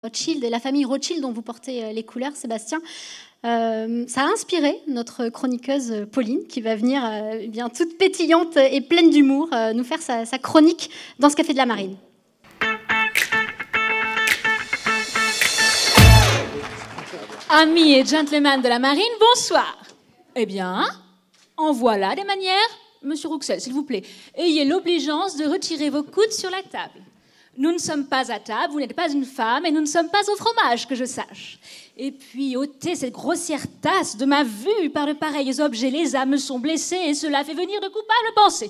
Rothschild et la famille Rothschild dont vous portez les couleurs, Sébastien. Ça a inspiré notre chroniqueuse Pauline qui va venir bien toute pétillante et pleine d'humour nous faire sa chronique dans ce café de la Marine. Amis et gentlemen de la Marine, bonsoir. Eh bien, en voilà des manières. Monsieur Rouxel, s'il vous plaît, ayez l'obligeance de retirer vos coudes sur la table. Nous ne sommes pas à table, vous n'êtes pas une femme, et nous ne sommes pas au fromage, que je sache. Et puis, ôtez cette grossière tasse de ma vue par de pareils objets. Les âmes sont blessées, et cela fait venir de coupables pensées.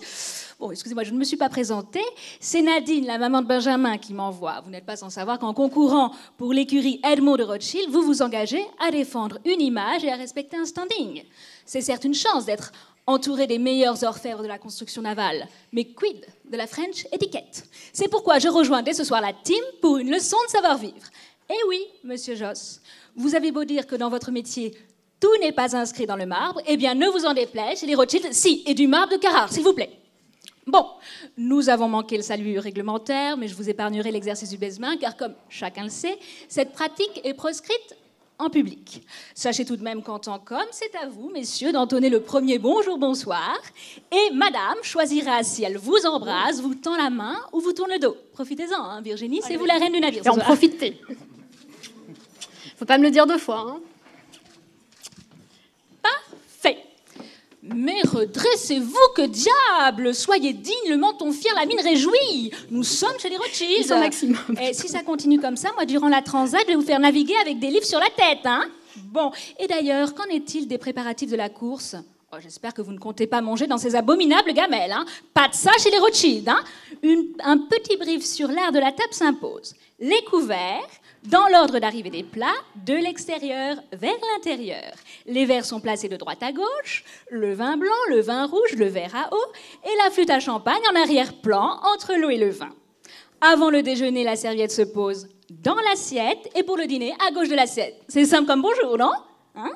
Bon, excusez-moi, je ne me suis pas présentée. C'est Nadine, la maman de Benjamin, qui m'envoie. Vous n'êtes pas sans savoir qu'en concourant pour l'écurie Edmond de Rothschild, vous vous engagez à défendre une image et à respecter un standing. C'est certes une chance d'être entouré des meilleurs orfèvres de la construction navale. Mais quid de la French étiquette? C'est pourquoi je rejoins dès ce soir la team pour une leçon de savoir-vivre. Eh oui, monsieur Josse, vous avez beau dire que dans votre métier, tout n'est pas inscrit dans le marbre, eh bien, ne vous en déplaise, chez les Rothschild, si, et du marbre de Carrare, s'il vous plaît. Bon, nous avons manqué le salut réglementaire, mais je vous épargnerai l'exercice du baise-main, car comme chacun le sait, cette pratique est proscrite en public. Sachez tout de même qu'en tant qu'homme, c'est à vous, messieurs, d'entonner le premier bonjour, bonsoir, et madame choisira si elle vous embrasse, vous tend la main ou vous tourne le dos. Profitez-en, hein, Virginie, c'est vous la reine du navire. Et en profitez. Faut pas me le dire deux fois. Hein. Parfait. Mais redressez-vous, que diable! Soyez digne, le menton fier, la mine réjouie. Nous sommes chez les Rothschild. Ils sont maximum. Et si ça continue comme ça, moi, durant la transat, je vais vous faire naviguer avec des livres sur la tête, hein? Bon. Et d'ailleurs, qu'en est-il des préparatifs de la course? Oh, j'espère que vous ne comptez pas manger dans ces abominables gamelles, hein? Pas de ça chez les Rothschild, hein? Un petit brief sur l'art de la table s'impose. Les couverts, dans l'ordre d'arrivée des plats, de l'extérieur vers l'intérieur. Les verres sont placés de droite à gauche, le vin blanc, le vin rouge, le verre à eau, et la flûte à champagne en arrière-plan entre l'eau et le vin. Avant le déjeuner, la serviette se pose dans l'assiette, et pour le dîner, à gauche de l'assiette. C'est simple comme bonjour, non? Hein?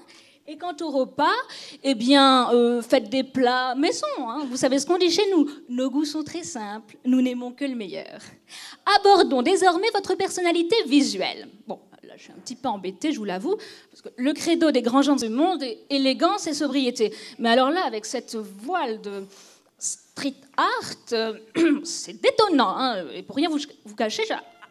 Et quant au repas, eh bien, faites des plats maison. Hein. Vous savez ce qu'on dit chez nous. Nos goûts sont très simples. Nous n'aimons que le meilleur. Abordons désormais votre personnalité visuelle. Bon, là, je suis un petit peu embêtée, je vous l'avoue, parce que le credo des grands gens du monde est élégance et sobriété. Mais alors là, avec cette voile de street art, c'est détonnant. Hein. Et pour rien vous cacher,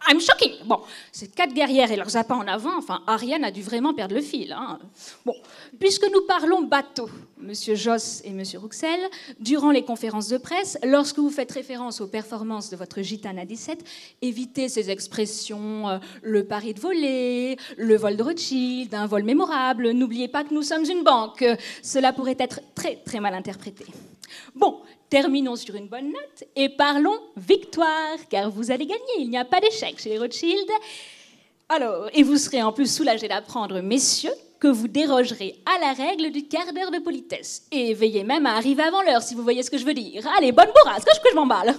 I'm shocking. Bon, ces 4 guerrières et leurs appâts en avant, enfin, Ariane a dû vraiment perdre le fil. Hein. Bon, puisque nous parlons bateau, monsieur Josse et monsieur Rouxel, durant les conférences de presse, lorsque vous faites référence aux performances de votre gitane à 17, évitez ces expressions, le pari de volée, le vol de Rothschild, un vol mémorable. N'oubliez pas que nous sommes une banque. Cela pourrait être très, très mal interprété. Bon, terminons sur une bonne note et parlons victoire, car vous allez gagner, il n'y a pas d'échec chez les Rothschild. Alors, et vous serez en plus soulagés d'apprendre, messieurs, que vous dérogerez à la règle du quart d'heure de politesse. Et veillez même à arriver avant l'heure, si vous voyez ce que je veux dire. Allez, bonne bourrasque, que je m'emballe.